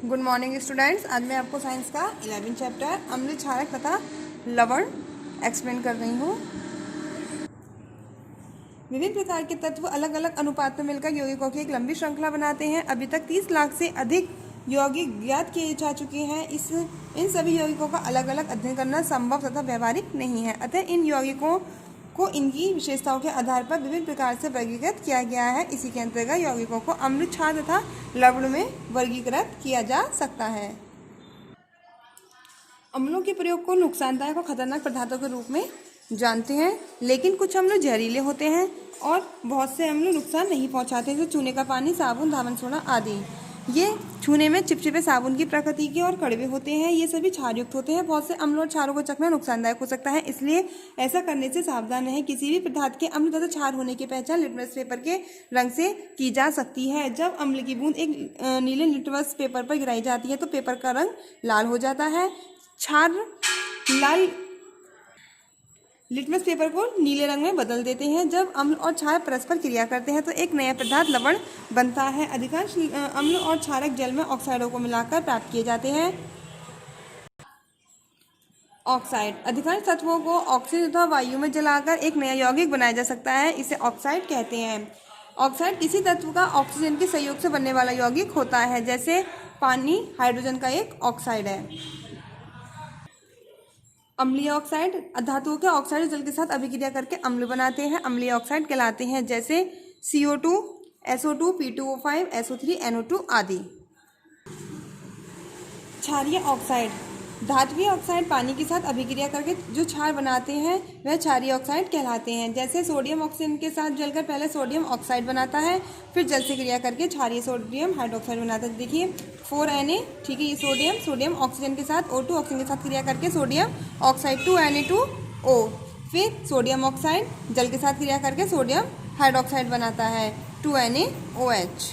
Good morning students. आज मैं आपको साइंस का 11 चैप्टर अम्ल क्षारक तथा लवण एक्सप्लेन कर रही हूँ। विभिन्न प्रकार के तत्व अलग अलग अनुपात में मिलकर यौगिकों की एक लंबी श्रृंखला बनाते हैं। अभी तक 30 लाख से अधिक यौगिक ज्ञात किए जा चुके हैं। इन सभी यौगिकों का अलग अलग अध्ययन करना संभव तथा व्यवहारिक नहीं है। अतः इन यौगिकों को इनकी विशेषताओं के आधार पर विभिन्न प्रकार से वर्गीकृत किया गया है। इसी के अंतर्गत यौगिकों को अम्ल, क्षार तथा लवण में वर्गीकृत किया जा सकता है। अम्लों के प्रयोग को नुकसानदायक और खतरनाक पदार्थों के रूप में जानते हैं, लेकिन कुछ अम्ल जहरीले होते हैं और बहुत से अम्ल नुकसान नहीं पहुंचाते, जैसे चूने का पानी, साबुन, धावन सोडा आदि। ये छूने में चिपचिपे साबुन की प्रकृति के और कड़वे होते हैं। ये सभी क्षारयुक्त होते हैं। बहुत से अम्ल और क्षारों को चखना नुकसानदायक हो सकता है, इसलिए ऐसा करने से सावधान रहें। किसी भी पदार्थ के अम्ल तथा क्षार होने की पहचान लिटमस पेपर के रंग से की जा सकती है। जब अम्ल की बूंद एक नीले लिटमस पेपर पर गिराई जाती है तो पेपर का रंग लाल हो जाता है। क्षार लाल लिटमस पेपर को नीले रंग में बदल देते हैं। जब अम्ल और क्षार परस्पर क्रिया करते हैं तो एक नया पदार्थ लवण बनता है। अधिकांश अम्ल और क्षारक जल में ऑक्साइडों को मिलाकर प्राप्त किए जाते हैं। ऑक्साइड अधिकांश तत्वों को ऑक्सीजन तथा वायु में जलाकर एक नया यौगिक बनाया जा सकता है। इसे ऑक्साइड कहते हैं। ऑक्साइड किसी तत्व का ऑक्सीजन के सहयोग से बनने वाला यौगिक होता है, जैसे पानी हाइड्रोजन का एक ऑक्साइड है। अम्लीय ऑक्साइड धातुओं के ऑक्साइड जल के साथ अभिक्रिया करके अम्ल बनाते हैं। अम्लीय ऑक्साइड कहलाते हैं, जैसे CO2, SO2, P2O5, SO3, NO2 आदि। क्षारीय ऑक्साइड धात्विक ऑक्साइड पानी के साथ अभिक्रिया करके जो क्षार बनाते हैं वह क्षारीय ऑक्साइड कहलाते हैं। जैसे सोडियम ऑक्सीजन के साथ जलकर पहले सोडियम ऑक्साइड बनाता है, फिर जल से क्रिया करके क्षारीय सोडियम हाइड्रोक्साइड बनाता है। देखिए 4Na, ठीक है, ये सोडियम ऑक्सीजन के साथ O2 ऑक्सीजन के साथ क्रिया करके सोडियम ऑक्साइड 2Na2O, फिर सोडियम ऑक्साइड जल के साथ क्रिया करके सोडियम हाइड्रोक्साइड बनाता है 2NaOH।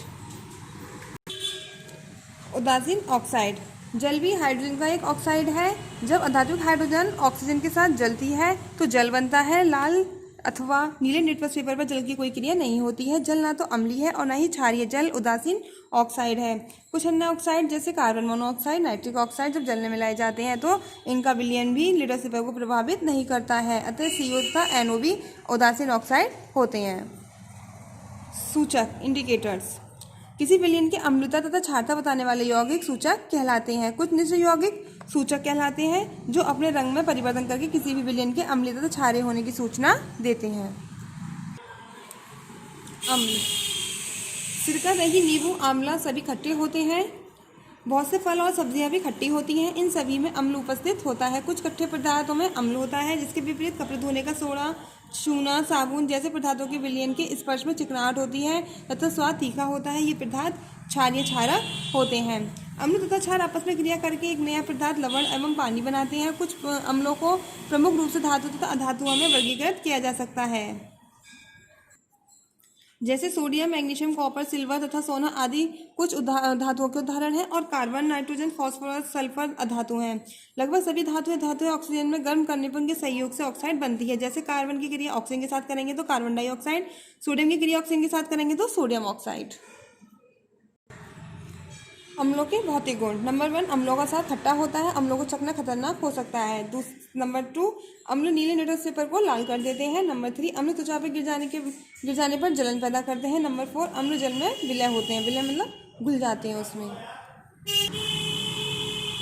उदासीन ऑक्साइड जल भी हाइड्रोजन का एक ऑक्साइड है। जब अधातुक हाइड्रोजन ऑक्सीजन के साथ जलती है तो जल बनता है। लाल अथवा नीले लिटमस पेपर पर जल की कोई क्रिया नहीं होती है। जल ना तो अम्लीय है और ना ही क्षारीय। जल उदासीन ऑक्साइड है। कुछ अन्य ऑक्साइड जैसे कार्बन मोनोऑक्साइड, नाइट्रिक ऑक्साइड जब जल में मिलाए जाते हैं तो इनका विलयन भी लिटमस पेपर को प्रभावित नहीं करता है। अतः CO तथा NO भी उदासीन ऑक्साइड होते हैं। सूचक इंडिकेटर्स किसी विलयन की अम्लता तथा क्षारता बताने वाले यौगिक सूचक कहलाते हैं। कुछ निश्चित यौगिक सूचक कहलाते हैं जो अपने रंग में परिवर्तन करके किसी भी विलयन के अम्लीय तथा क्षारीय होने की सूचना देते हैं। अम्ल सिरका, दही, नींबू, आंवला सभी खट्टे होते हैं। बहुत से फल और सब्जियां भी खट्टी होती हैं। इन सभी में अम्ल उपस्थित होता है। कुछ खट्टे पदार्थों में अम्ल होता है, जिसके विपरीत कपड़े धोने का सोडा, चूना, साबुन जैसे पदार्थों के विलयन के स्पर्श में चिकनाहट होती है तथा स्वाद तीखा होता है। ये पदार्थ क्षारीय क्षारक होते हैं। अम्ल तथा क्षार आपस में क्रिया करके एक नया पदार्थ लवण एवं पानी बनाते हैं। कुछ अम्लों को प्रमुख रूप से धातु तथा अधातुओं में वर्गीकृत किया जा सकता है, जैसे सोडियम, मैग्नीशियम, कॉपर, सिल्वर तथा सोना आदि कुछ धातुओं के उदाहरण हैं। और कार्बन, नाइट्रोजन, फास्फोरस, सल्फर अधातु हैं। लगभग सभी धातुएं ऑक्सीजन में गर्म करने पर उनके सहयोग से ऑक्साइड बनती है। जैसे कार्बन की क्रिया ऑक्सीजन के साथ करेंगे तो कार्बन डाइऑक्साइड, सोडियम की क्रिया ऑक्सीजन के साथ करेंगे तो सोडियम ऑक्साइड। अम्लों के भौतिक गुण। नंबर 1, अम्लों का स्वाद खट्टा होता है। अम्लों को चखना खतरनाक हो सकता है। नंबर 2, अम्ल नीले लिटमस पेपर को लाल कर देते हैं। नंबर 3, अम्ल त्वचा पर गिर जाने पर जलन पैदा करते हैं। नंबर 4, अम्ल जल में विलय होते हैं। विलय मतलब घुल जाते हैं उसमें।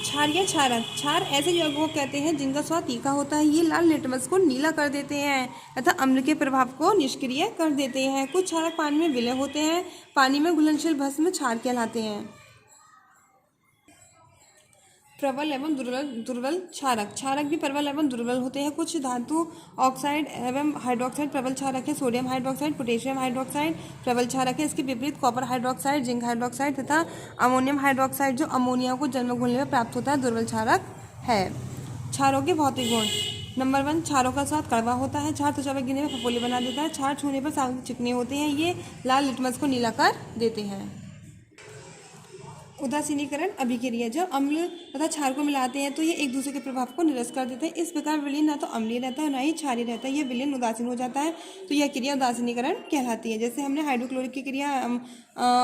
क्षारीय क्षारक क्षार ऐसे यौगिकों को कहते हैं जिनका स्वाद तीखा होता है। ये लाल लिटमस को नीला कर देते हैं तथा अम्ल के प्रभाव को निष्क्रिय कर देते हैं। कुछ क्षारक पानी में विलय होते हैं। पानी में घुलनशील भस्म क्षार कहलाते हैं। प्रबल एवं दुर्बल क्षारक क्षारक भी प्रबल एवं दुर्बल होते हैं। कुछ धातु ऑक्साइड एवं हाइड्रोक्साइड प्रबल क्षारक है। सोडियम हाइड्रोक्साइड, पोटेशियम हाइड्रोक्साइड प्रबल क्षारक है। इसके विपरीत कॉपर हाइड्रोक्साइड, जिंक हाइड्रोक्साइड तथा अमोनियम हाइड्रोक्साइड जो अमोनिया को जल में घुलने में प्राप्त होता है, दुर्बल क्षारक है। क्षारों के भौतिक गुण। नंबर 1, क्षारों का स्वाद कड़वा होता है। क्षार त्वचा पर गिरने में फफोले बना देता है। क्षार छूने पर साबुन चिकने होते हैं। ये लाल लिटमस को नीला कर देते हैं। उदासीनीकरण अभिक्रिया। जब अम्ल तथा क्षार को मिलाते हैं तो ये एक दूसरे के प्रभाव को निरस्त कर देते हैं। इस प्रकार विलयन ना तो अम्लीय रहता है ना ही क्षारीय रहता है, यह विलयन उदासीन हो जाता है। तो यह क्रिया उदासीनीकरण कहलाती है। जैसे हमने हाइड्रोक्लोरिक की क्रिया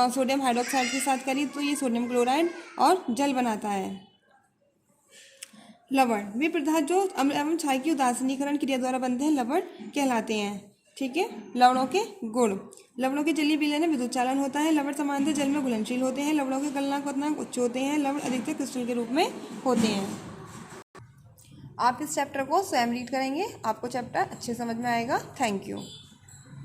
सोडियम हाइड्रोक्साइड के साथ करी तो ये सोडियम क्लोराइड और जल बनाता है। लवण वे पदार्थ जो अम्ल एवं क्षार की उदासीनीकरण क्रिया द्वारा बनते हैं लवण कहलाते हैं। ठीक है। लवणों के गुण। लवणों के जलीय विलयन में विद्युत चालन होता है। लवण सामान्यतः जल में घुलनशील होते हैं। लवणों के गलनांक क्वथनांक उच्च होते हैं। लवण अधिकतर क्रिस्टल के रूप में होते हैं। आप इस चैप्टर को स्वयं रीड करेंगे, आपको चैप्टर अच्छे समझ में आएगा। Thank you.